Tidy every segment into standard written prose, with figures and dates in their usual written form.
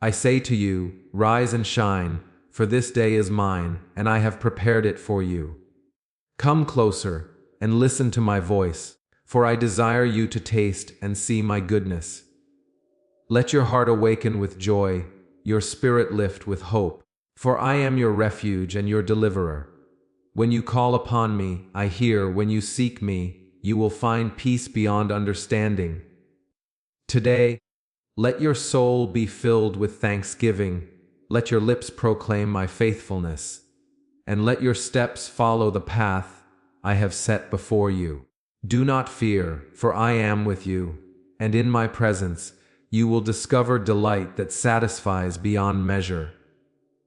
I say to you, rise and shine, for this day is mine, and I have prepared it for you. Come closer, and listen to my voice, for I desire you to taste and see my goodness. Let your heart awaken with joy, your spirit lift with hope, for I am your refuge and your deliverer. When you call upon me, I hear. When you seek me, you will find peace beyond understanding. Today, let your soul be filled with thanksgiving, let your lips proclaim my faithfulness, and let your steps follow the path I have set before you. Do not fear, for I am with you, and in my presence you will discover delight that satisfies beyond measure.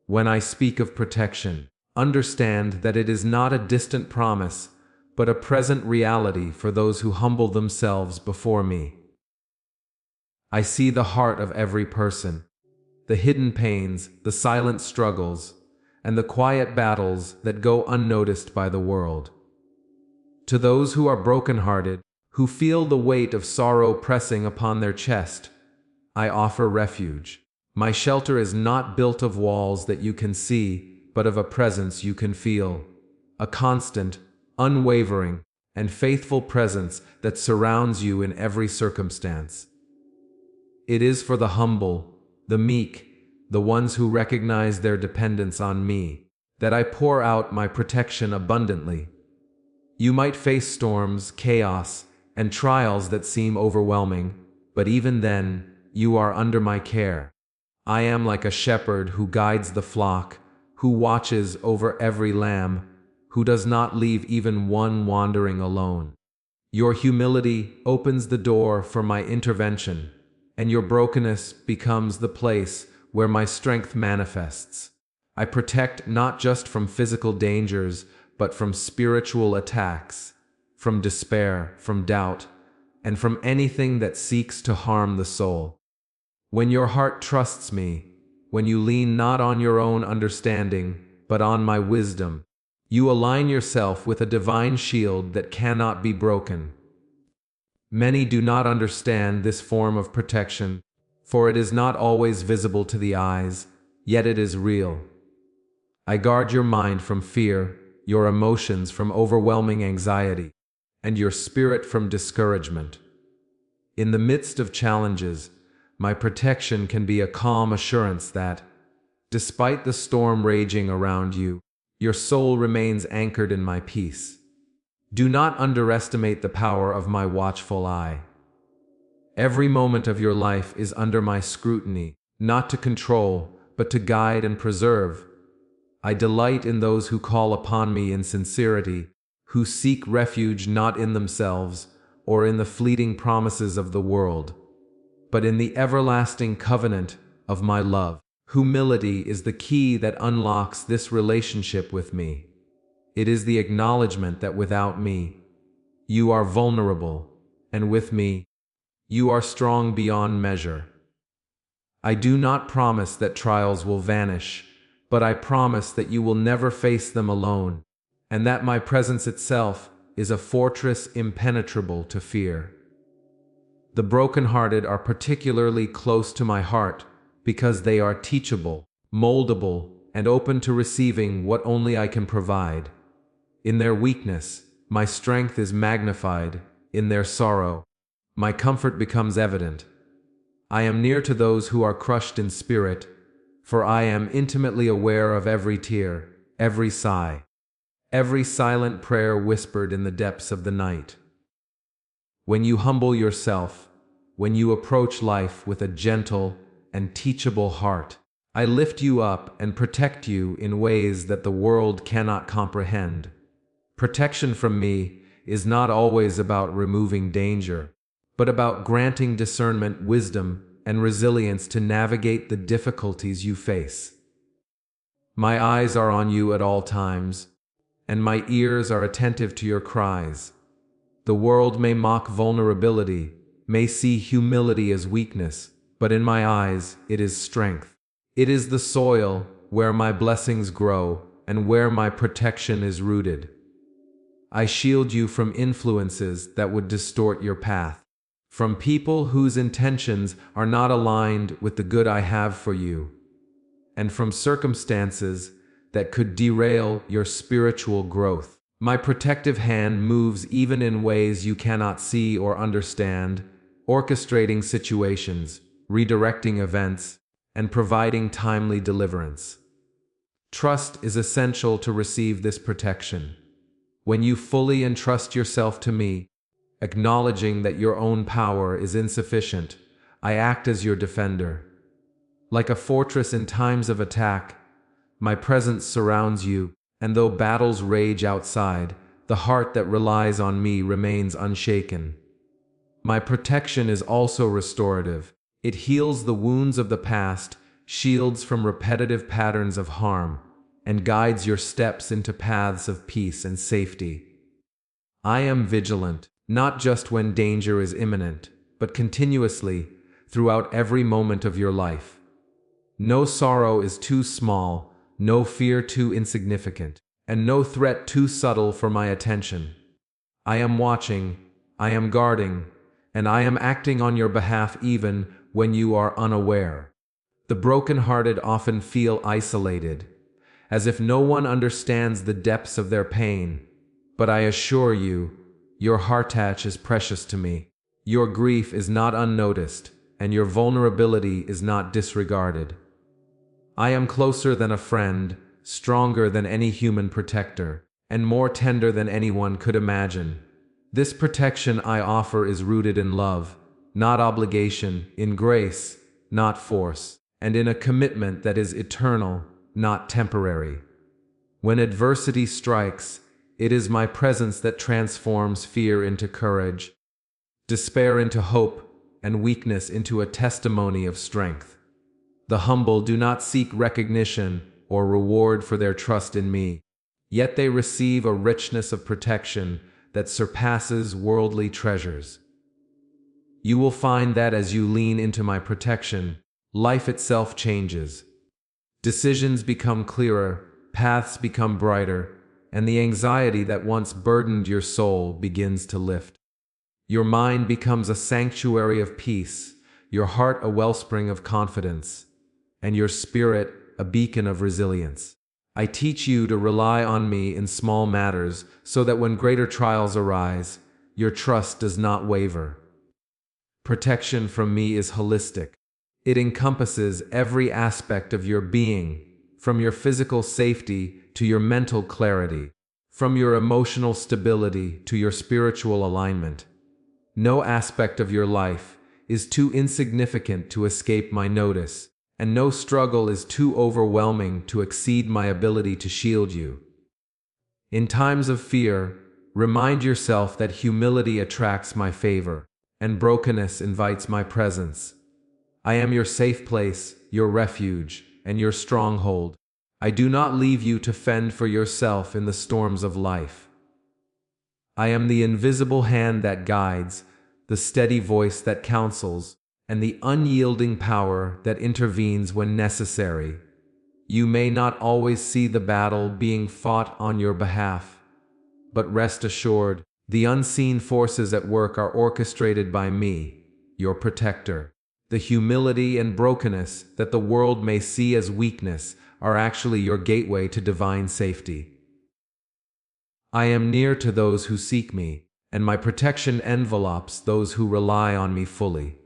When I speak of protection, understand that it is not a distant promise, but a present reality for those who humble themselves before me. I see the heart of every person, the hidden pains, the silent struggles, and the quiet battles that go unnoticed by the world. To those who are brokenhearted, who feel the weight of sorrow pressing upon their chest, I offer refuge. My shelter is not built of walls that you can see, but of a presence you can feel, a constant, unwavering, and faithful presence that surrounds you in every circumstance. It is for the humble, the meek, the ones who recognize their dependence on me, that I pour out my protection abundantly. You might face storms, chaos, and trials that seem overwhelming, but even then, you are under my care. I am like a shepherd who guides the flock, who watches over every lamb, who does not leave even one wandering alone. Your humility opens the door for my intervention, and your brokenness becomes the place where my strength manifests. I protect not just from physical dangers, but from spiritual attacks, from despair, from doubt, and from anything that seeks to harm the soul. When your heart trusts me, when you lean not on your own understanding, but on my wisdom, you align yourself with a divine shield that cannot be broken. Many do not understand this form of protection, for it is not always visible to the eyes, yet it is real. I guard your mind from fear, your emotions from overwhelming anxiety, and your spirit from discouragement. In the midst of challenges, my protection can be a calm assurance that, despite the storm raging around you, your soul remains anchored in my peace. Do not underestimate the power of my watchful eye. Every moment of your life is under my scrutiny, not to control, but to guide and preserve. I delight in those who call upon me in sincerity, who seek refuge not in themselves or in the fleeting promises of the world, but in the everlasting covenant of my love. Humility is the key that unlocks this relationship with me. It is the acknowledgement that without me, you are vulnerable, and with me, you are strong beyond measure. I do not promise that trials will vanish, but I promise that you will never face them alone, and that my presence itself is a fortress impenetrable to fear. The brokenhearted are particularly close to my heart because they are teachable, moldable, and open to receiving what only I can provide. In their weakness, my strength is magnified. In their sorrow, my comfort becomes evident. I am near to those who are crushed in spirit, for I am intimately aware of every tear, every sigh, every silent prayer whispered in the depths of the night. When you humble yourself, when you approach life with a gentle and teachable heart, I lift you up and protect you in ways that the world cannot comprehend. Protection from me is not always about removing danger, but about granting discernment, wisdom, and resilience to navigate the difficulties you face. My eyes are on you at all times, and my ears are attentive to your cries. The world may mock vulnerability, may see humility as weakness, but in my eyes it is strength. It is the soil where my blessings grow and where my protection is rooted. I shield you from influences that would distort your path, from people whose intentions are not aligned with the good I have for you, and from circumstances that could derail your spiritual growth. My protective hand moves even in ways you cannot see or understand, orchestrating situations, redirecting events, and providing timely deliverance. Trust is essential to receive this protection. When you fully entrust yourself to me, acknowledging that your own power is insufficient, I act as your defender. Like a fortress in times of attack, my presence surrounds you, and though battles rage outside, the heart that relies on me remains unshaken. My protection is also restorative. It heals the wounds of the past, shields from repetitive patterns of harm, and guides your steps into paths of peace and safety. I am vigilant, not just when danger is imminent, but continuously, throughout every moment of your life. No sorrow is too small, no fear too insignificant, and no threat too subtle for my attention. I am watching, I am guarding, and I am acting on your behalf even when you are unaware. The brokenhearted often feel isolated, as if no one understands the depths of their pain. But I assure you, your heartache is precious to me. Your grief is not unnoticed, and your vulnerability is not disregarded. I am closer than a friend, stronger than any human protector, and more tender than anyone could imagine. This protection I offer is rooted in love, not obligation, in grace, not force, and in a commitment that is eternal, not temporary. When adversity strikes, it is my presence that transforms fear into courage, despair into hope, and weakness into a testimony of strength. The humble do not seek recognition or reward for their trust in me, yet they receive a richness of protection that surpasses worldly treasures. You will find that as you lean into my protection, life itself changes. Decisions become clearer, paths become brighter, and the anxiety that once burdened your soul begins to lift. Your mind becomes a sanctuary of peace, your heart a wellspring of confidence, and your spirit a beacon of resilience. I teach you to rely on me in small matters so that when greater trials arise, your trust does not waver. Protection from me is holistic. It encompasses every aspect of your being, from your physical safety to your mental clarity, from your emotional stability to your spiritual alignment. No aspect of your life is too insignificant to escape my notice, and no struggle is too overwhelming to exceed my ability to shield you. In times of fear, remind yourself that humility attracts my favor, and brokenness invites my presence. I am your safe place, your refuge, and your stronghold. I do not leave you to fend for yourself in the storms of life. I am the invisible hand that guides, the steady voice that counsels, and the unyielding power that intervenes when necessary. You may not always see the battle being fought on your behalf, but rest assured, the unseen forces at work are orchestrated by me, your protector. The humility and brokenness that the world may see as weakness are actually your gateway to divine safety. I am near to those who seek me, and my protection envelopes those who rely on me fully.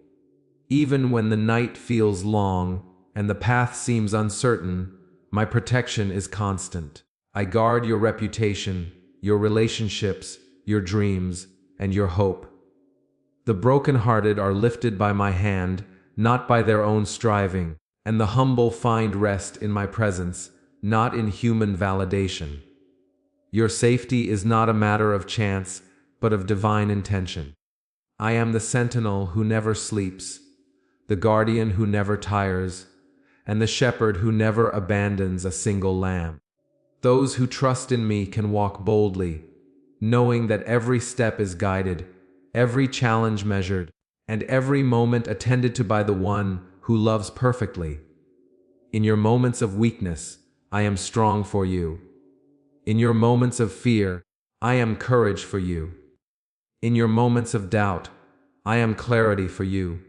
Even when the night feels long and the path seems uncertain, my protection is constant. I guard your reputation, your relationships, your dreams, and your hope. The brokenhearted are lifted by my hand, not by their own striving, and the humble find rest in my presence, not in human validation. Your safety is not a matter of chance, but of divine intention. I am the sentinel who never sleeps, the guardian who never tires, and the shepherd who never abandons a single lamb. Those who trust in me can walk boldly, knowing that every step is guided, every challenge measured, and every moment attended to by the one who loves perfectly. In your moments of weakness, I am strong for you. In your moments of fear, I am courage for you. In your moments of doubt, I am clarity for you.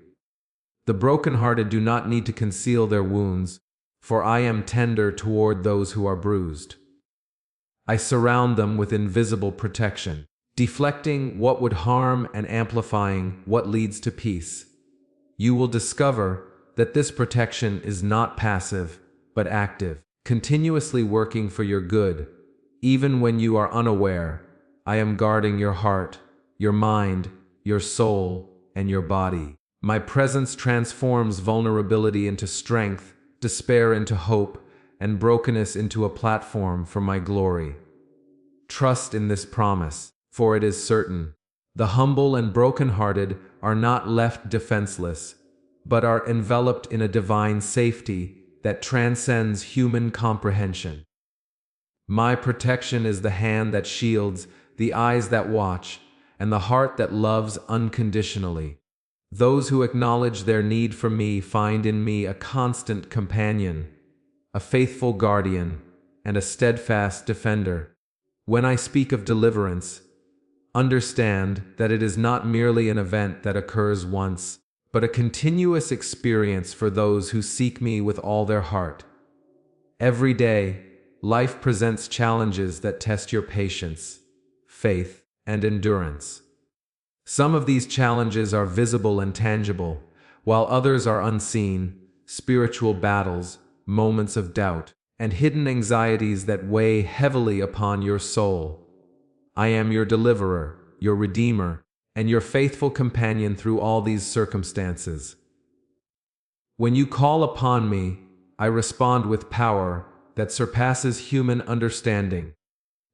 The brokenhearted do not need to conceal their wounds, for I am tender toward those who are bruised. I surround them with invisible protection, deflecting what would harm and amplifying what leads to peace. You will discover that this protection is not passive, but active, continuously working for your good. Even when you are unaware, I am guarding your heart, your mind, your soul, and your body. My presence transforms vulnerability into strength, despair into hope, and brokenness into a platform for my glory. Trust in this promise, for it is certain. The humble and brokenhearted are not left defenseless, but are enveloped in a divine safety that transcends human comprehension. My protection is the hand that shields, the eyes that watch, and the heart that loves unconditionally. Those who acknowledge their need for me find in me a constant companion, a faithful guardian, and a steadfast defender. When I speak of deliverance, understand that it is not merely an event that occurs once, but a continuous experience for those who seek me with all their heart. Every day, life presents challenges that test your patience, faith, and endurance. Some of these challenges are visible and tangible, while others are unseen, spiritual battles, moments of doubt, and hidden anxieties that weigh heavily upon your soul. I am your deliverer, your redeemer, and your faithful companion through all these circumstances. When you call upon me, I respond with power that surpasses human understanding.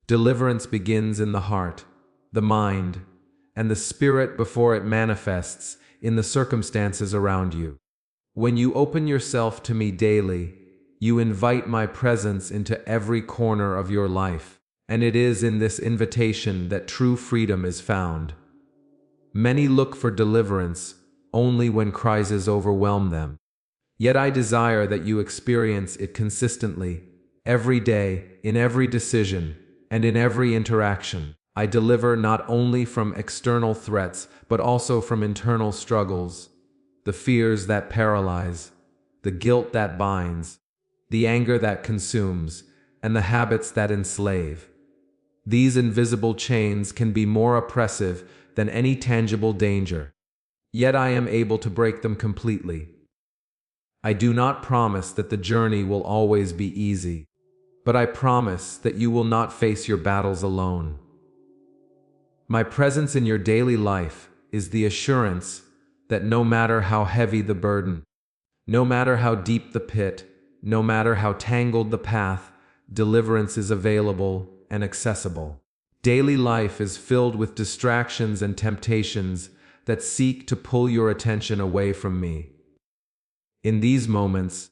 Deliverance begins in the heart, the mind, and the spirit before it manifests in the circumstances around you. When you open yourself to me daily, you invite my presence into every corner of your life, and it is in this invitation that true freedom is found. Many look for deliverance only when crises overwhelm them. Yet I desire that you experience it consistently, every day, in every decision, and in every interaction. I deliver not only from external threats, but also from internal struggles, the fears that paralyze, the guilt that binds, the anger that consumes, and the habits that enslave. These invisible chains can be more oppressive than any tangible danger. Yet I am able to break them completely. I do not promise that the journey will always be easy, but I promise that you will not face your battles alone. My presence in your daily life is the assurance that no matter how heavy the burden, no matter how deep the pit, no matter how tangled the path, deliverance is available and accessible. Daily life is filled with distractions and temptations that seek to pull your attention away from me. In these moments,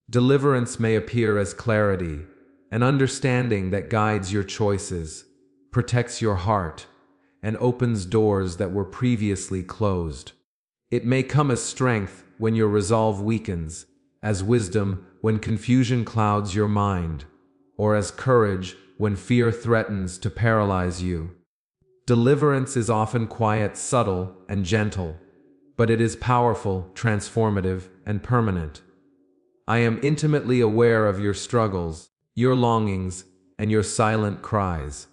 deliverance may appear as clarity, an understanding that guides your choices, protects your heart, and opens doors that were previously closed. It may come as strength when your resolve weakens, as wisdom when confusion clouds your mind, or as courage when fear threatens to paralyze you. Deliverance is often quiet, subtle, and gentle, but it is powerful, transformative, and permanent. I am intimately aware of your struggles, your longings, and your silent cries.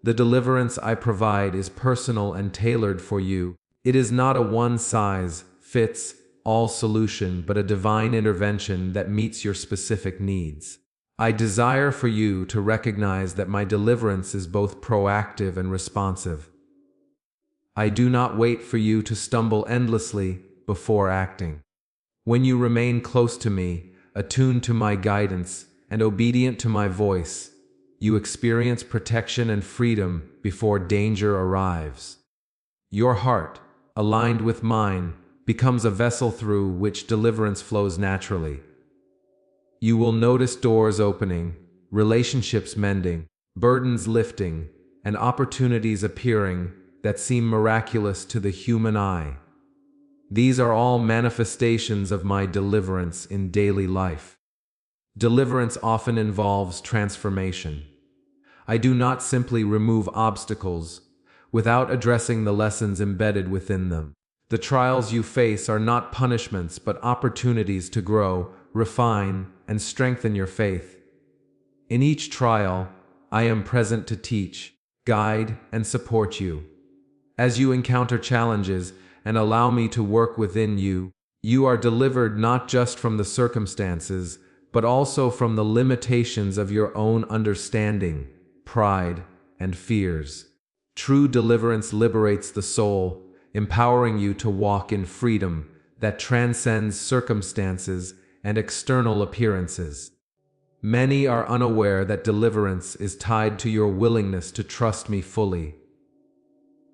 The deliverance I provide is personal and tailored for you. It is not a one-size-fits-all solution, but a divine intervention that meets your specific needs. I desire for you to recognize that my deliverance is both proactive and responsive. I do not wait for you to stumble endlessly before acting. When you remain close to me, attuned to my guidance, and obedient to my voice, you experience protection and freedom before danger arrives. Your heart, aligned with mine, becomes a vessel through which deliverance flows naturally. You will notice doors opening, relationships mending, burdens lifting, and opportunities appearing that seem miraculous to the human eye. These are all manifestations of my deliverance in daily life. Deliverance often involves transformation. I do not simply remove obstacles without addressing the lessons embedded within them. The trials you face are not punishments but opportunities to grow, refine, and strengthen your faith. In each trial, I am present to teach, guide, and support you. As you encounter challenges and allow me to work within you, you are delivered not just from the circumstances, but also from the limitations of your own understanding, pride, and fears. True deliverance liberates the soul, empowering you to walk in freedom that transcends circumstances and external appearances. Many are unaware that deliverance is tied to your willingness to trust me fully.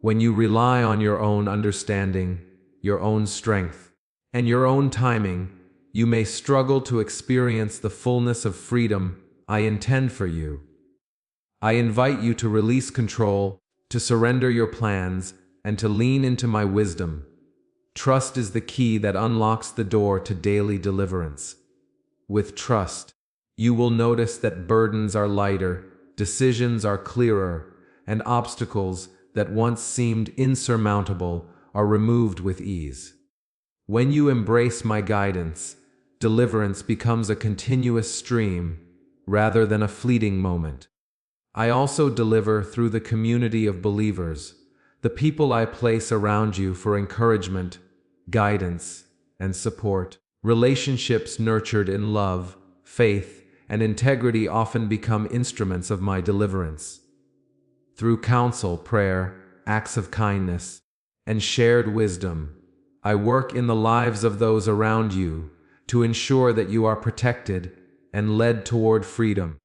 When you rely on your own understanding, your own strength, and your own timing, you may struggle to experience the fullness of freedom I intend for you. I invite you to release control, to surrender your plans, and to lean into my wisdom. Trust is the key that unlocks the door to daily deliverance. With trust, you will notice that burdens are lighter, decisions are clearer, and obstacles that once seemed insurmountable are removed with ease. When you embrace my guidance, deliverance becomes a continuous stream rather than a fleeting moment. I also deliver through the community of believers, the people I place around you for encouragement, guidance, and support. Relationships nurtured in love, faith, and integrity often become instruments of my deliverance. Through counsel, prayer, acts of kindness, and shared wisdom, I work in the lives of those around you to ensure that you are protected and led toward freedom.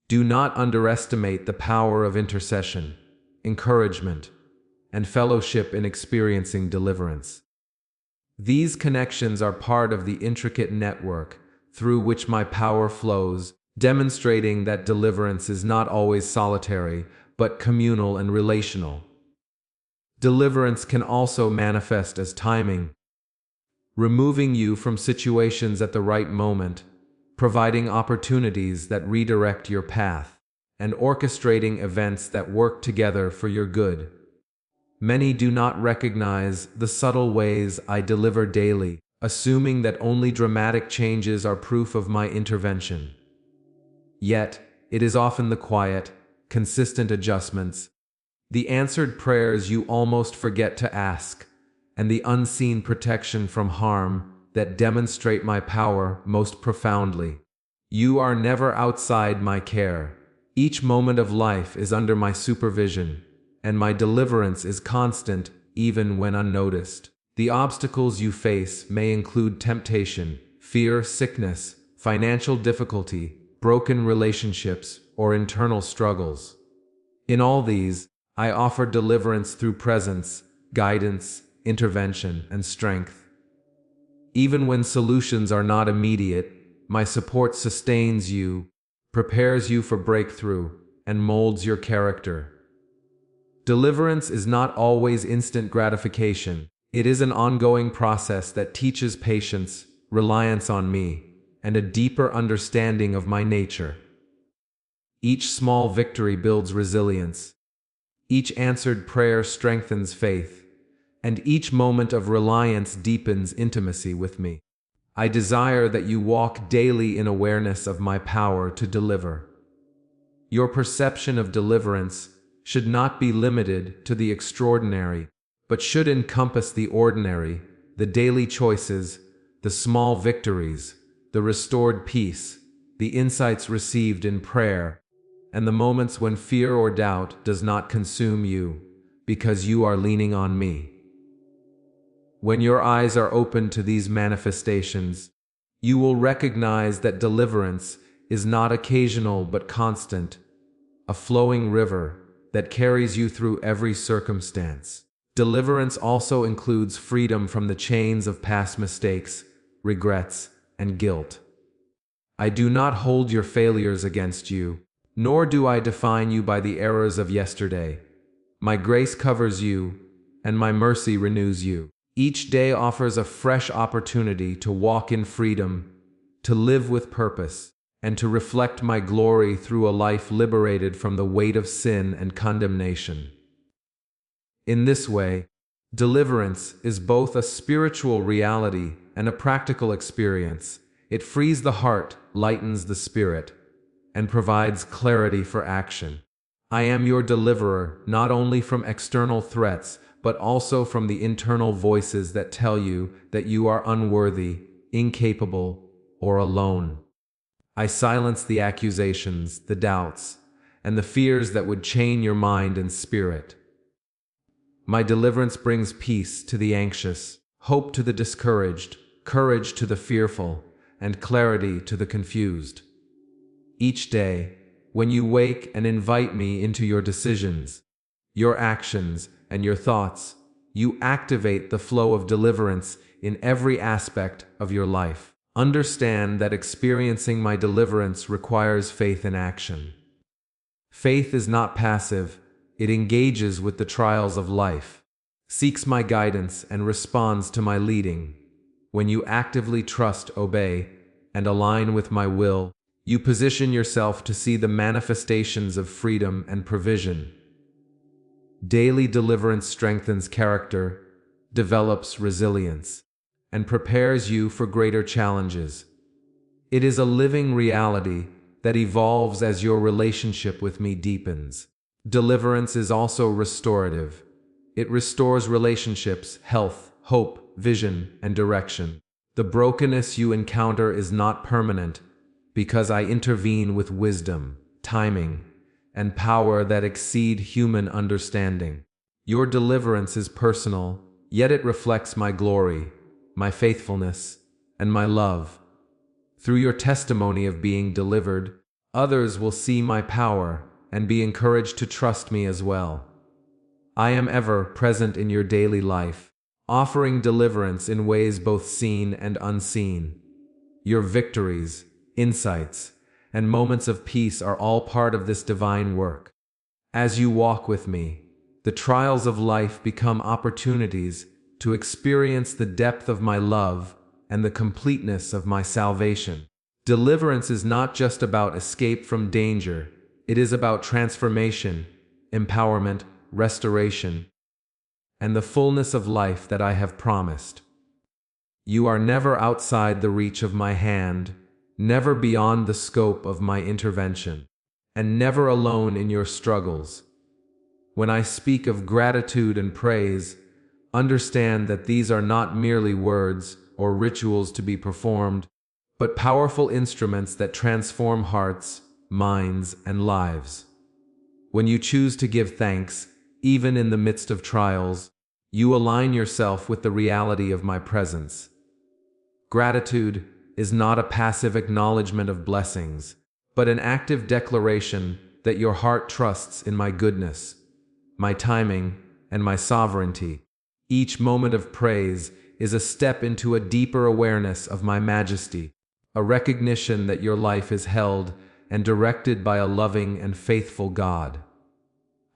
Do not underestimate the power of intercession, encouragement, and fellowship in experiencing deliverance. These connections are part of the intricate network through which my power flows, demonstrating that deliverance is not always solitary, but communal and relational. Deliverance can also manifest as timing, removing you from situations at the right moment, providing opportunities that redirect your path, and orchestrating events that work together for your good. Many do not recognize the subtle ways I deliver daily, assuming that only dramatic changes are proof of my intervention. Yet, it is often the quiet, consistent adjustments, the answered prayers you almost forget to ask, and the unseen protection from harm that demonstrate my power most profoundly. You are never outside my care. Each moment of life is under my supervision, and my deliverance is constant even when unnoticed. The obstacles you face may include temptation, fear, sickness, financial difficulty, broken relationships, or internal struggles. In all these, I offer deliverance through presence, guidance, intervention, and strength. Even when solutions are not immediate, my support sustains you, prepares you for breakthrough, and molds your character. Deliverance is not always instant gratification. It is an ongoing process that teaches patience, reliance on me, and a deeper understanding of my nature. Each small victory builds resilience. Each answered prayer strengthens faith, and each moment of reliance deepens intimacy with me. I desire that you walk daily in awareness of my power to deliver. Your perception of deliverance should not be limited to the extraordinary, but should encompass the ordinary, the daily choices, the small victories, the restored peace, the insights received in prayer, and the moments when fear or doubt does not consume you, because you are leaning on me. When your eyes are open to these manifestations, you will recognize that deliverance is not occasional but constant, a flowing river that carries you through every circumstance. Deliverance also includes freedom from the chains of past mistakes, regrets, and guilt. I do not hold your failures against you, nor do I define you by the errors of yesterday. My grace covers you, and my mercy renews you. Each day offers a fresh opportunity to walk in freedom, to live with purpose, and to reflect my glory through a life liberated from the weight of sin and condemnation. In this way, Deliverance is both a spiritual reality and a practical experience. It frees the heart, lightens the spirit, and provides clarity for action. I am your deliverer, not only from external threats, but also from the internal voices that tell you that you are unworthy, incapable, or alone. I silence the accusations, the doubts, and the fears that would chain your mind and spirit. My deliverance brings peace to the anxious, hope to the discouraged, courage to the fearful, and clarity to the confused. Each day, when you wake and invite me into your decisions, your actions, and your thoughts, you activate the flow of deliverance in every aspect of your life. Understand that experiencing my deliverance requires faith in action. Faith is not passive, it engages with the trials of life, seeks my guidance, and responds to my leading. When you actively trust, obey, and align with my will, you position yourself to see the manifestations of freedom and provision. Daily deliverance strengthens character, develops resilience, and prepares you for greater challenges. It is a living reality that evolves as your relationship with me deepens. Deliverance is also restorative. It restores relationships, health, hope, vision, and direction. The brokenness you encounter is not permanent because I intervene with wisdom, timing, and power that exceed human understanding. Your deliverance is personal, yet it reflects my glory, my faithfulness, and my love. Through your testimony of being delivered, others will see my power and be encouraged to trust me as well. I am ever present in your daily life, offering deliverance in ways both seen and unseen. Your victories, insights, and moments of peace are all part of this divine work. As you walk with me, the trials of life become opportunities to experience the depth of my love and the completeness of my salvation. Deliverance is not just about escape from danger, it is about transformation, empowerment, restoration, and the fullness of life that I have promised. You are never outside the reach of my hand, never beyond the scope of my intervention, and never alone in your struggles. When I speak of gratitude and praise, understand that these are not merely words or rituals to be performed, but powerful instruments that transform hearts, minds, and lives. When you choose to give thanks, even in the midst of trials, you align yourself with the reality of my presence. Gratitude is not a passive acknowledgement of blessings, but an active declaration that your heart trusts in my goodness, my timing, and my sovereignty. Each moment of praise is a step into a deeper awareness of my majesty, a recognition that your life is held and directed by a loving and faithful God.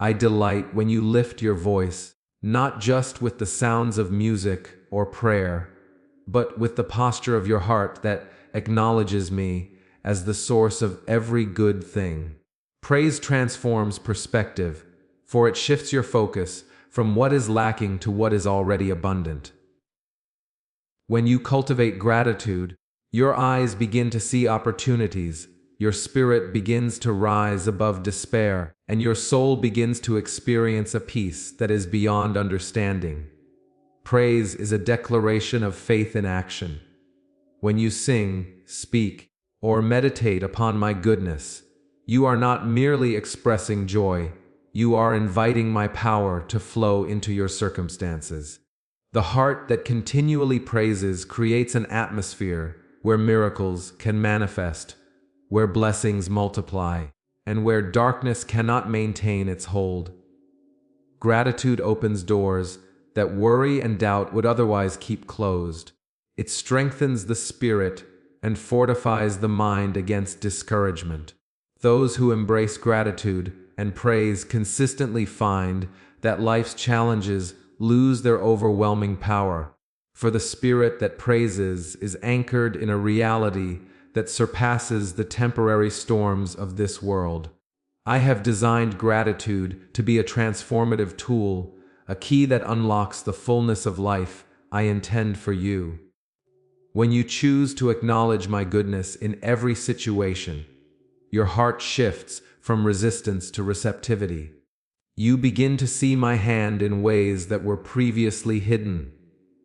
I delight when you lift your voice, not just with the sounds of music or prayer, but with the posture of your heart that acknowledges me as the source of every good thing. Praise transforms perspective, for it shifts your focus from what is lacking to what is already abundant. When you cultivate gratitude, your eyes begin to see opportunities, your spirit begins to rise above despair, and your soul begins to experience a peace that is beyond understanding. Praise is a declaration of faith in action. When you sing, speak, or meditate upon my goodness, you are not merely expressing joy, you are inviting my power to flow into your circumstances. The heart that continually praises creates an atmosphere where miracles can manifest, where blessings multiply, and where darkness cannot maintain its hold. Gratitude opens doors that worry and doubt would otherwise keep closed. It strengthens the spirit and fortifies the mind against discouragement. Those who embrace gratitude and praise consistently find that life's challenges lose their overwhelming power, for the spirit that praises is anchored in a reality that surpasses the temporary storms of this world. I have designed gratitude to be a transformative tool, a key that unlocks the fullness of life I intend for you. When you choose to acknowledge my goodness in every situation, your heart shifts from resistance to receptivity. You begin to see my hand in ways that were previously hidden,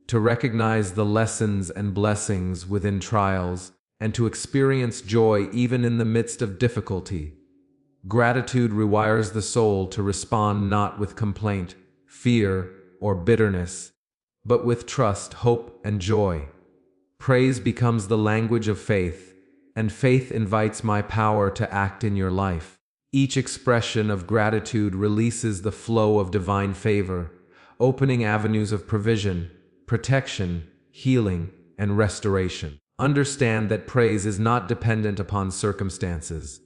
to recognize the lessons and blessings within trials, and to experience joy even in the midst of difficulty. Gratitude rewires the soul to respond not with complaint, fear, or bitterness, but with trust, hope, and joy. Praise becomes the language of faith, and faith invites my power to act in your life. Each expression of gratitude releases the flow of divine favor, opening avenues of provision, protection, healing, and restoration. Understand that praise is not dependent upon circumstances.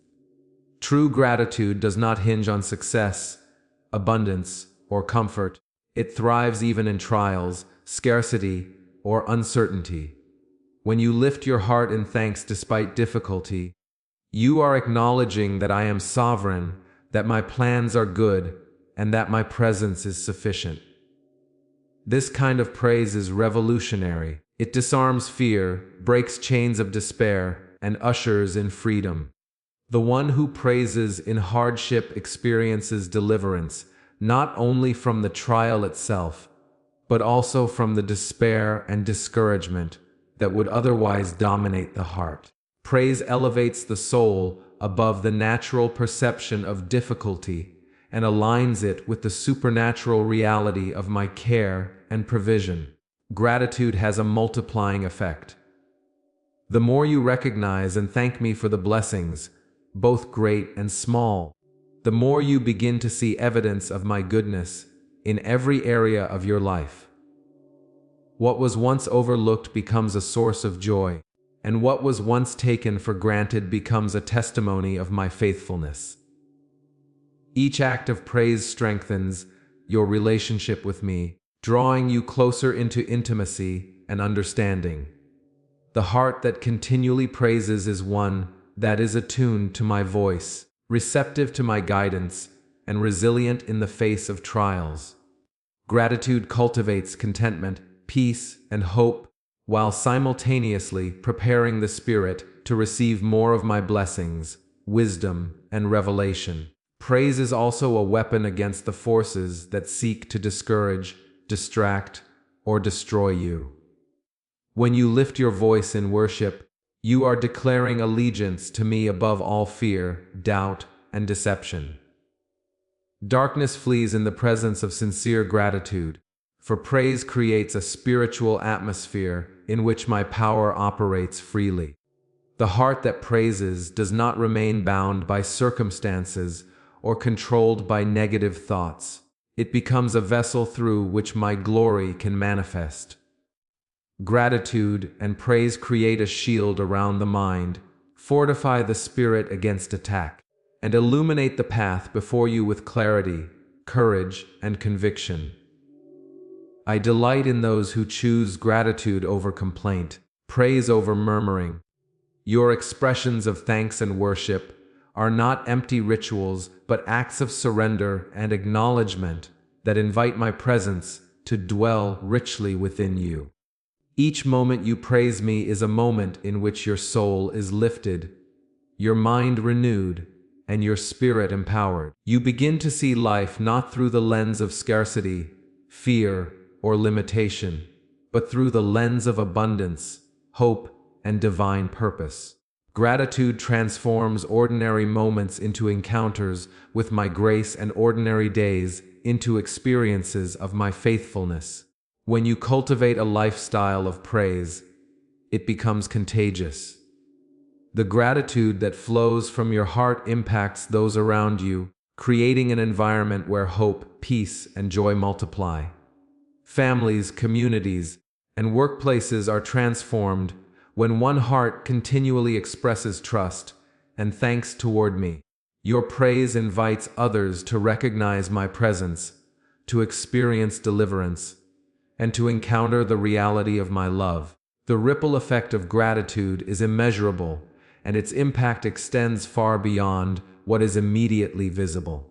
True gratitude does not hinge on success, abundance, or comfort. It thrives even in trials, scarcity, or uncertainty. When you lift your heart in thanks despite difficulty, you are acknowledging that I am sovereign, that my plans are good, and that my presence is sufficient. This kind of praise is revolutionary. It disarms fear, breaks chains of despair, and ushers in freedom. The one who praises in hardship experiences deliverance, not only from the trial itself, but also from the despair and discouragement that would otherwise dominate the heart. Praise elevates the soul above the natural perception of difficulty and aligns it with the supernatural reality of my care and provision. Gratitude has a multiplying effect. The more you recognize and thank me for the blessings, both great and small, the more you begin to see evidence of my goodness in every area of your life. What was once overlooked becomes a source of joy, and what was once taken for granted becomes a testimony of my faithfulness. Each act of praise strengthens your relationship with me, drawing you closer into intimacy and understanding. The heart that continually praises is one that is attuned to my voice, receptive to my guidance, and resilient in the face of trials. Gratitude cultivates contentment, peace, and hope, while simultaneously preparing the spirit to receive more of my blessings, wisdom, and revelation. Praise is also a weapon against the forces that seek to discourage, distract, or destroy you. When you lift your voice in worship, you are declaring allegiance to me above all fear, doubt, and deception. Darkness flees in the presence of sincere gratitude, for praise creates a spiritual atmosphere in which my power operates freely. The heart that praises does not remain bound by circumstances or controlled by negative thoughts. It becomes a vessel through which my glory can manifest. Gratitude and praise create a shield around the mind, fortify the spirit against attack, and illuminate the path before you with clarity, courage, and conviction. I delight in those who choose gratitude over complaint, praise over murmuring. Your expressions of thanks and worship are not empty rituals, but acts of surrender and acknowledgement that invite my presence to dwell richly within you. Each moment you praise me is a moment in which your soul is lifted, your mind renewed, and your spirit empowered. You begin to see life not through the lens of scarcity, fear, or limitation, but through the lens of abundance, hope, and divine purpose. Gratitude transforms ordinary moments into encounters with my grace and ordinary days into experiences of my faithfulness. When you cultivate a lifestyle of praise, it becomes contagious. The gratitude that flows from your heart impacts those around you, creating an environment where hope, peace, and joy multiply. Families, communities, and workplaces are transformed when one heart continually expresses trust and thanks toward me. Your praise invites others to recognize my presence, to experience deliverance, and to encounter the reality of my love. The ripple effect of gratitude is immeasurable, and its impact extends far beyond what is immediately visible.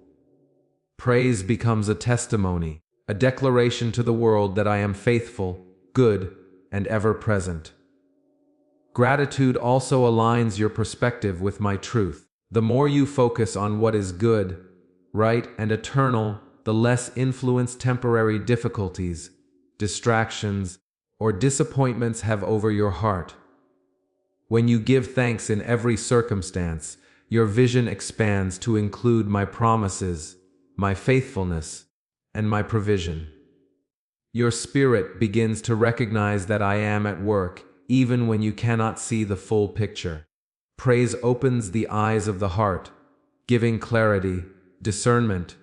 Praise becomes a testimony, a declaration to the world that I am faithful, good, and ever present. Gratitude also aligns your perspective with my truth. The more you focus on what is good, right, and eternal, the less influence temporary difficulties, distractions, or disappointments have over your heart. When you give thanks in every circumstance, your vision expands to include my promises, my faithfulness, and my provision. Your spirit begins to recognize that I am at work, even when you cannot see the full picture. Praise opens the eyes of the heart, giving clarity, discernment,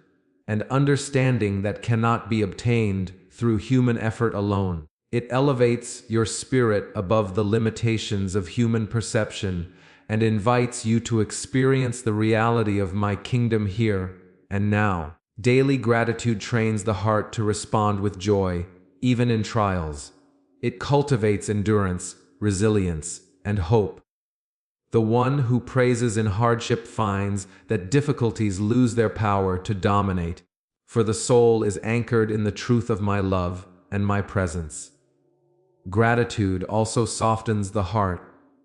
and understanding that cannot be obtained through human effort alone. It elevates your spirit above the limitations of human perception and invites you to experience the reality of my kingdom here and now. Daily gratitude trains the heart to respond with joy, even in trials. It cultivates endurance, resilience, and hope. The one who praises in hardship finds that difficulties lose their power to dominate, for the soul is anchored in the truth of my love and my presence. Gratitude also softens the heart,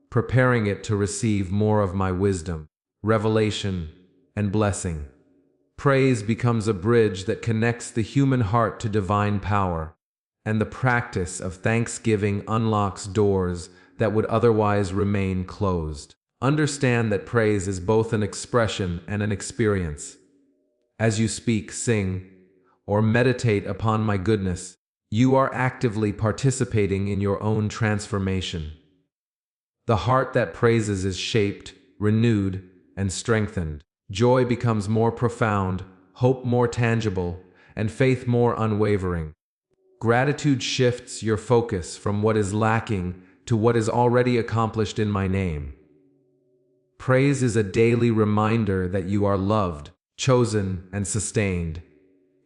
preparing it to receive more of my wisdom, revelation, and blessing. Praise becomes a bridge that connects the human heart to divine power, and the practice of thanksgiving unlocks doors that would otherwise remain closed. Understand that praise is both an expression and an experience. As you speak, sing, or meditate upon my goodness, you are actively participating in your own transformation. The heart that praises is shaped, renewed, and strengthened. Joy becomes more profound, hope more tangible, and faith more unwavering. Gratitude shifts your focus from what is lacking to what is already accomplished in my name. Praise is a daily reminder that you are loved, chosen, and sustained.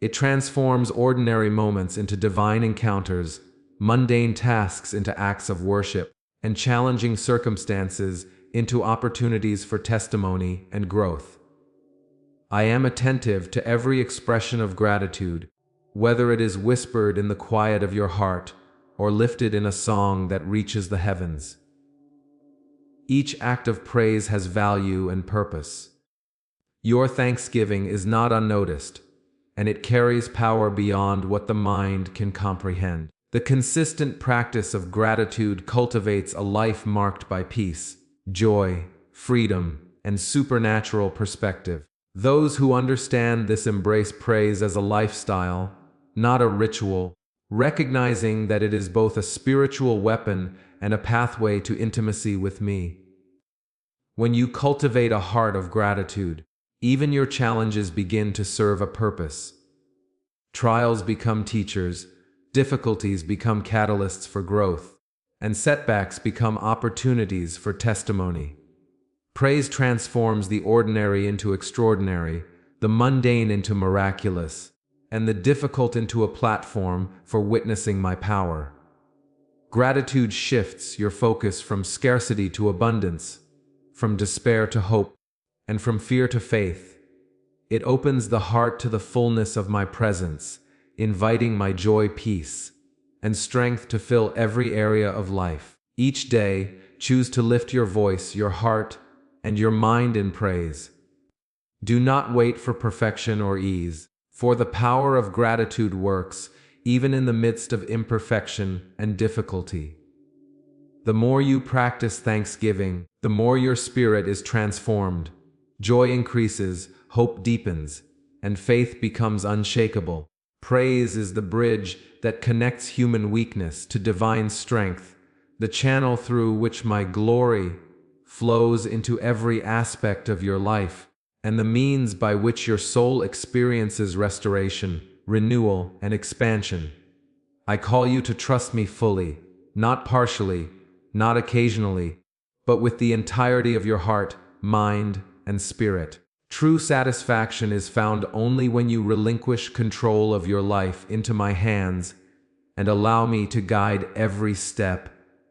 It transforms ordinary moments into divine encounters, mundane tasks into acts of worship, and challenging circumstances into opportunities for testimony and growth. I am attentive to every expression of gratitude, whether it is whispered in the quiet of your heart or lifted in a song that reaches the heavens. Each act of praise has value and purpose. Your thanksgiving is not unnoticed, and it carries power beyond what the mind can comprehend. The consistent practice of gratitude cultivates a life marked by peace, joy, freedom, and supernatural perspective. Those who understand this embrace praise as a lifestyle, not a ritual, recognizing that it is both a spiritual weapon and a pathway to intimacy with me. When you cultivate a heart of gratitude, even your challenges begin to serve a purpose. Trials become teachers, difficulties become catalysts for growth, and setbacks become opportunities for testimony. Praise transforms the ordinary into extraordinary, the mundane into miraculous, and the difficult into a platform for witnessing my power. Gratitude shifts your focus from scarcity to abundance, from despair to hope, and from fear to faith. It opens the heart to the fullness of my presence, inviting my joy, peace, and strength to fill every area of life. Each day, choose to lift your voice, your heart, and your mind in praise. Do not wait for perfection or ease, for the power of gratitude works even in the midst of imperfection and difficulty. The more you practice thanksgiving, the more your spirit is transformed. Joy increases, hope deepens, and faith becomes unshakable. Praise is the bridge that connects human weakness to divine strength, the channel through which my glory flows into every aspect of your life, and the means by which your soul experiences restoration, renewal, and expansion. I call you to trust me fully, not partially, not occasionally, but with the entirety of your heart, mind, and spirit. True satisfaction is found only when you relinquish control of your life into my hands and allow me to guide every step,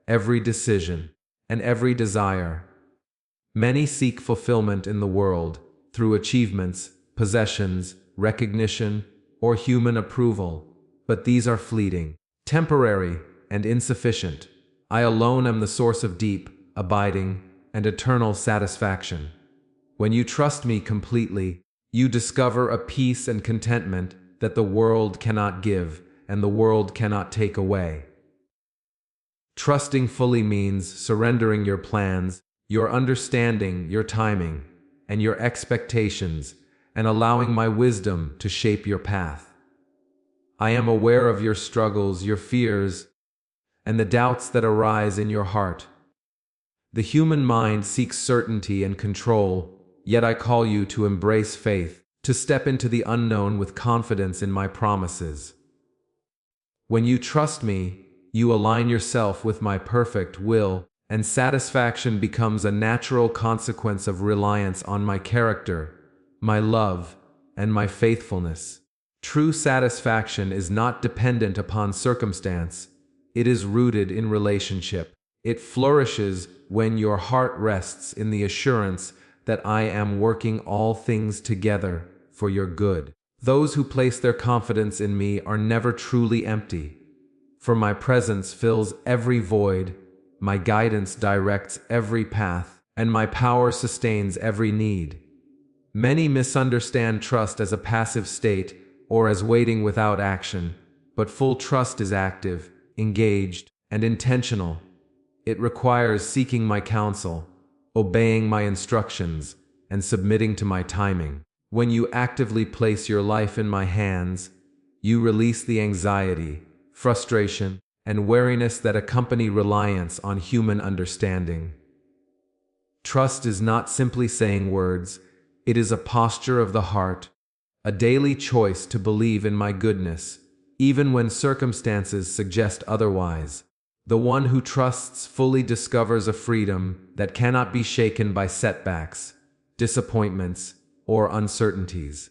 every decision, and every desire. Many seek fulfillment in the world through achievements, possessions, recognition, or human approval, but these are fleeting, temporary, and insufficient. I alone am the source of deep, abiding, and eternal satisfaction. When you trust me completely, you discover a peace and contentment that the world cannot give and the world cannot take away. Trusting fully means surrendering your plans, your understanding, your timing, and your expectations, and allowing my wisdom to shape your path. I am aware of your struggles, your fears, and the doubts that arise in your heart. The human mind seeks certainty and control, yet I call you to embrace faith, to step into the unknown with confidence in my promises. When you trust me, you align yourself with my perfect will, and satisfaction becomes a natural consequence of reliance on my character, my love, and my faithfulness. True satisfaction is not dependent upon circumstance. It is rooted in relationship. It flourishes when your heart rests in the assurance that I am working all things together for your good. Those who place their confidence in me are never truly empty. For my presence fills every void, my guidance directs every path, and my power sustains every need. Many misunderstand trust as a passive state or as waiting without action, but full trust is active, engaged, and intentional. It requires seeking my counsel, obeying my instructions, and submitting to my timing. When you actively place your life in my hands, you release the anxiety, frustration, and weariness that accompany reliance on human understanding. Trust is not simply saying words, it is a posture of the heart, a daily choice to believe in my goodness, even when circumstances suggest otherwise. The one who trusts fully discovers a freedom that cannot be shaken by setbacks, disappointments, or uncertainties.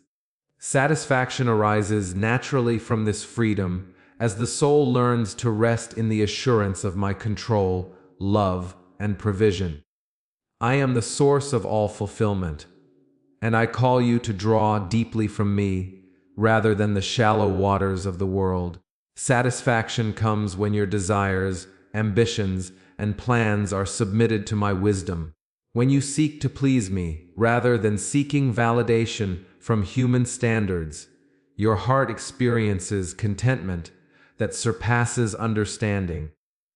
Satisfaction arises naturally from this freedom as the soul learns to rest in the assurance of my control, love, and provision. I am the source of all fulfillment, and I call you to draw deeply from me rather than the shallow waters of the world. Satisfaction comes when your desires, ambitions, and plans are submitted to my wisdom. When you seek to please me rather than seeking validation from human standards, your heart experiences contentment that surpasses understanding.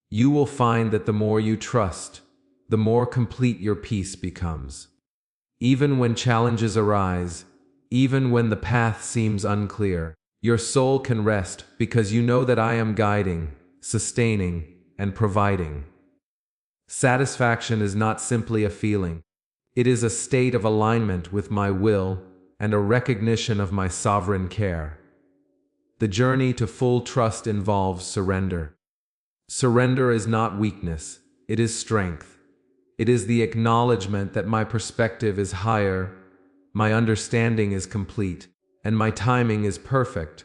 You will find that the more you trust, the more complete your peace becomes. Even when challenges arise, even when the path seems unclear, your soul can rest because you know that I am guiding, sustaining, and providing. Satisfaction is not simply a feeling. It is a state of alignment with my will and a recognition of my sovereign care. The journey to full trust involves surrender. Surrender is not weakness, it is strength. It is the acknowledgement that my perspective is higher, my understanding is complete, and my timing is perfect.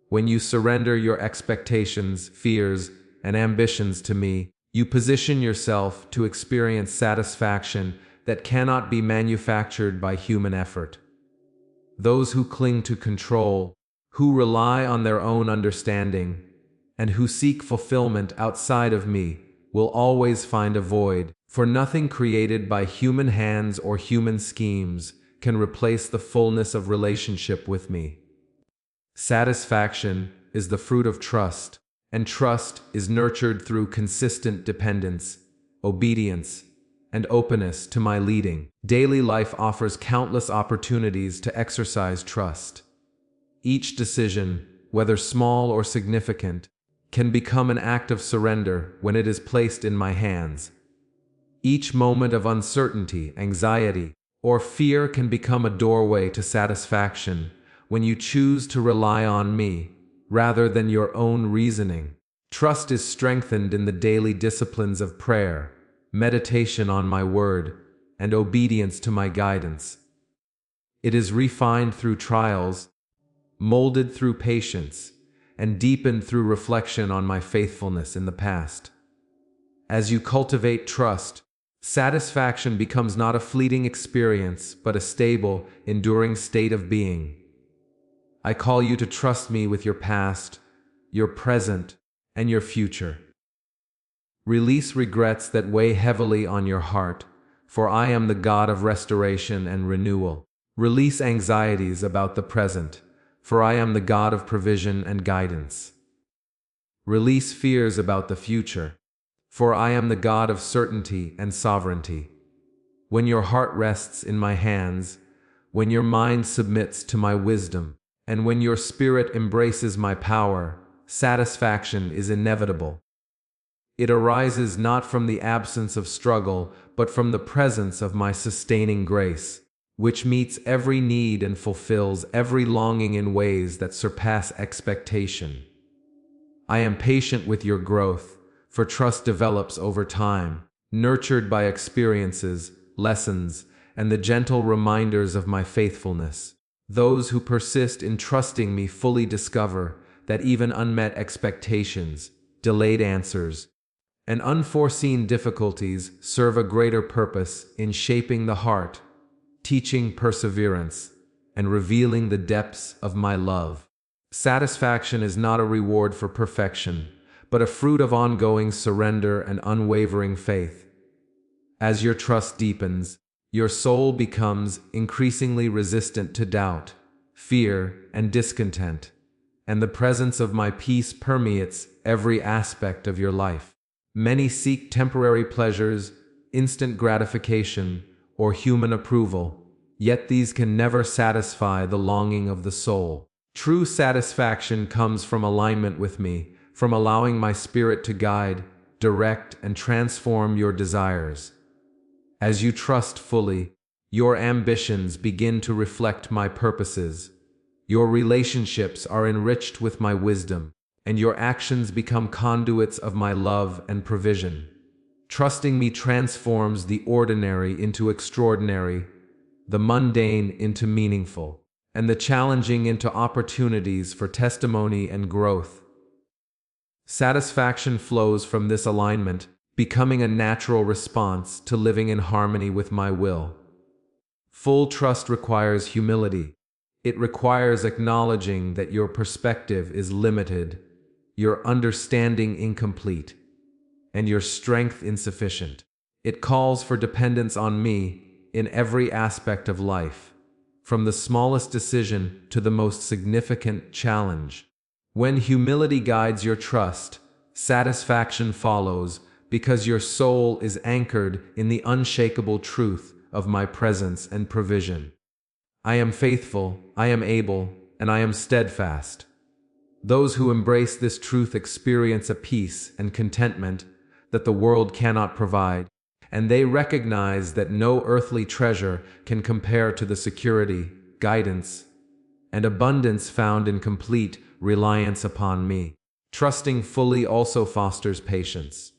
When you surrender your expectations, fears, and ambitions to me, you position yourself to experience satisfaction that cannot be manufactured by human effort. Those who cling to control, who rely on their own understanding, and who seek fulfillment outside of me will always find a void, for nothing created by human hands or human schemes can replace the fullness of relationship with me. Satisfaction is the fruit of trust, and trust is nurtured through consistent dependence, obedience, and openness to my leading. Daily life offers countless opportunities to exercise trust. Each decision, whether small or significant, can become an act of surrender when it is placed in my hands. Each moment of uncertainty, anxiety, or fear can become a doorway to satisfaction when you choose to rely on me rather than your own reasoning. Trust is strengthened in the daily disciplines of prayer, meditation on my word, and obedience to my guidance. It is refined through trials, molded through patience, and deepened through reflection on my faithfulness in the past. As you cultivate trust, satisfaction becomes not a fleeting experience, but a stable, enduring state of being. I call you to trust me with your past, your present, and your future. Release regrets that weigh heavily on your heart, for I am the God of restoration and renewal. Release anxieties about the present, for I am the God of provision and guidance. Release fears about the future, for I am the God of certainty and sovereignty. When your heart rests in my hands, when your mind submits to my wisdom, and when your spirit embraces my power, satisfaction is inevitable. It arises not from the absence of struggle, but from the presence of my sustaining grace, which meets every need and fulfills every longing in ways that surpass expectation. I am patient with your growth, for trust develops over time, nurtured by experiences, lessons, and the gentle reminders of my faithfulness. Those who persist in trusting me fully discover that even unmet expectations, delayed answers, and unforeseen difficulties serve a greater purpose in shaping the heart, teaching perseverance, and revealing the depths of my love. Satisfaction is not a reward for perfection, but a fruit of ongoing surrender and unwavering faith. As your trust deepens, your soul becomes increasingly resistant to doubt, fear, and discontent, and the presence of my peace permeates every aspect of your life. Many seek temporary pleasures, instant gratification, or human approval, yet these can never satisfy the longing of the soul. True satisfaction comes from alignment with me, from allowing my spirit to guide, direct, and transform your desires. As you trust fully, your ambitions begin to reflect my purposes. Your relationships are enriched with my wisdom, and your actions become conduits of my love and provision. Trusting me transforms the ordinary into extraordinary, the mundane into meaningful, and the challenging into opportunities for testimony and growth. Satisfaction flows from this alignment, becoming a natural response to living in harmony with my will. Full trust requires humility. It requires acknowledging that your perspective is limited, your understanding incomplete, and your strength insufficient. It calls for dependence on me in every aspect of life, from the smallest decision to the most significant challenge. When humility guides your trust, satisfaction follows because your soul is anchored in the unshakable truth of my presence and provision. I am faithful, I am able, and I am steadfast. Those who embrace this truth experience a peace and contentment that the world cannot provide, and they recognize that no earthly treasure can compare to the security, guidance, and abundance found in complete reliance upon me. Trusting fully also fosters patience.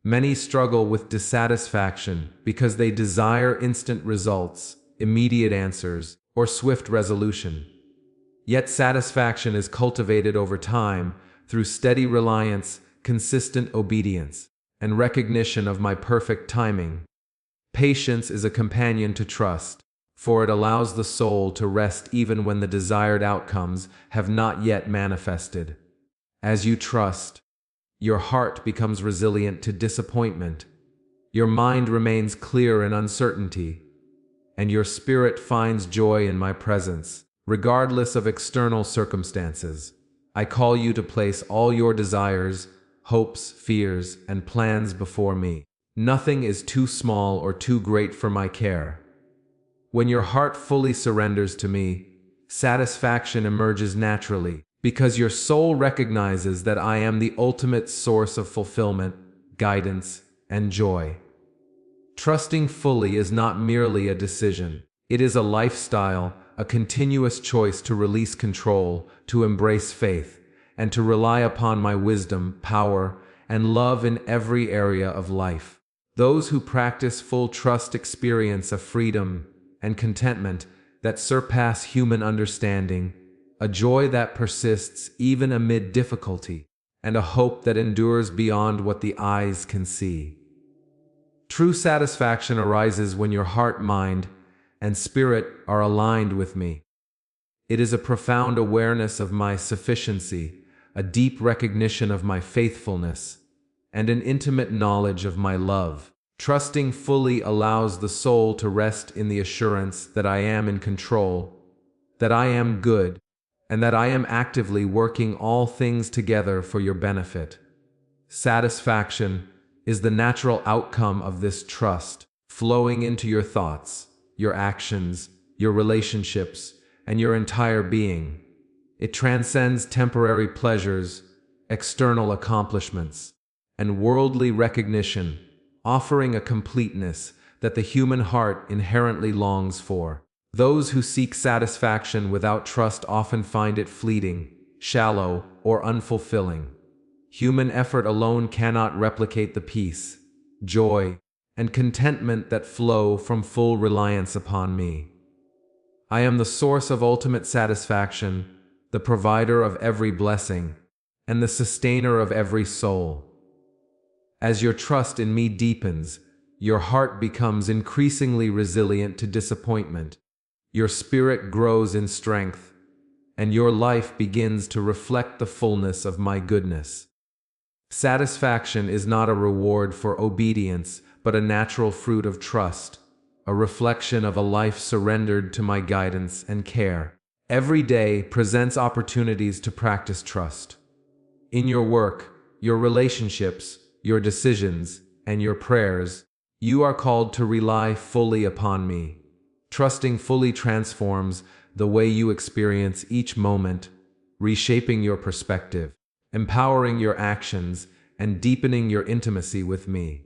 Many struggle with dissatisfaction because they desire instant results, immediate answers, or swift resolution. Yet satisfaction is cultivated over time through steady reliance, consistent obedience, and recognition of my perfect timing. Patience is a companion to trust, for it allows the soul to rest even when the desired outcomes have not yet manifested. As you trust, your heart becomes resilient to disappointment, your mind remains clear in uncertainty, and your spirit finds joy in my presence, regardless of external circumstances. I call you to place all your desires, hopes, fears, and plans before me. Nothing is too small or too great for my care. When your heart fully surrenders to me, satisfaction emerges naturally, because your soul recognizes that I am the ultimate source of fulfillment, guidance, and joy. Trusting fully is not merely a decision. It is a lifestyle, a continuous choice to release control, to embrace faith, and to rely upon my wisdom, power, and love in every area of life. Those who practice full trust experience a freedom and contentment that surpass human understanding, a joy that persists even amid difficulty, and a hope that endures beyond what the eyes can see. True satisfaction arises when your heart, mind, and spirit are aligned with me. It is a profound awareness of my sufficiency, a deep recognition of my faithfulness, and an intimate knowledge of my love. Trusting fully allows the soul to rest in the assurance that I am in control, that I am good, and that I am actively working all things together for your benefit. Satisfaction is the natural outcome of this trust, flowing into your thoughts, your actions, your relationships, and your entire being. It transcends temporary pleasures, external accomplishments, and worldly recognition, offering a completeness that the human heart inherently longs for. Those who seek satisfaction without trust often find it fleeting, shallow, or unfulfilling. Human effort alone cannot replicate the peace, joy, and contentment that flow from full reliance upon me. I am the source of ultimate satisfaction, the provider of every blessing, and the sustainer of every soul. As your trust in me deepens, your heart becomes increasingly resilient to disappointment, your spirit grows in strength, and your life begins to reflect the fullness of my goodness. Satisfaction is not a reward for obedience, but a natural fruit of trust, a reflection of a life surrendered to my guidance and care. Every day presents opportunities to practice trust. In your work, your relationships, your decisions, and your prayers, you are called to rely fully upon me. Trusting fully transforms the way you experience each moment, reshaping your perspective, empowering your actions, and deepening your intimacy with me.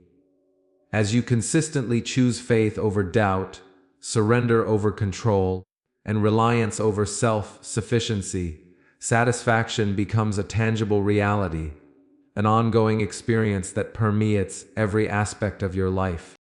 As you consistently choose faith over doubt, surrender over control, and reliance over self-sufficiency, satisfaction becomes a tangible reality, an ongoing experience that permeates every aspect of your life.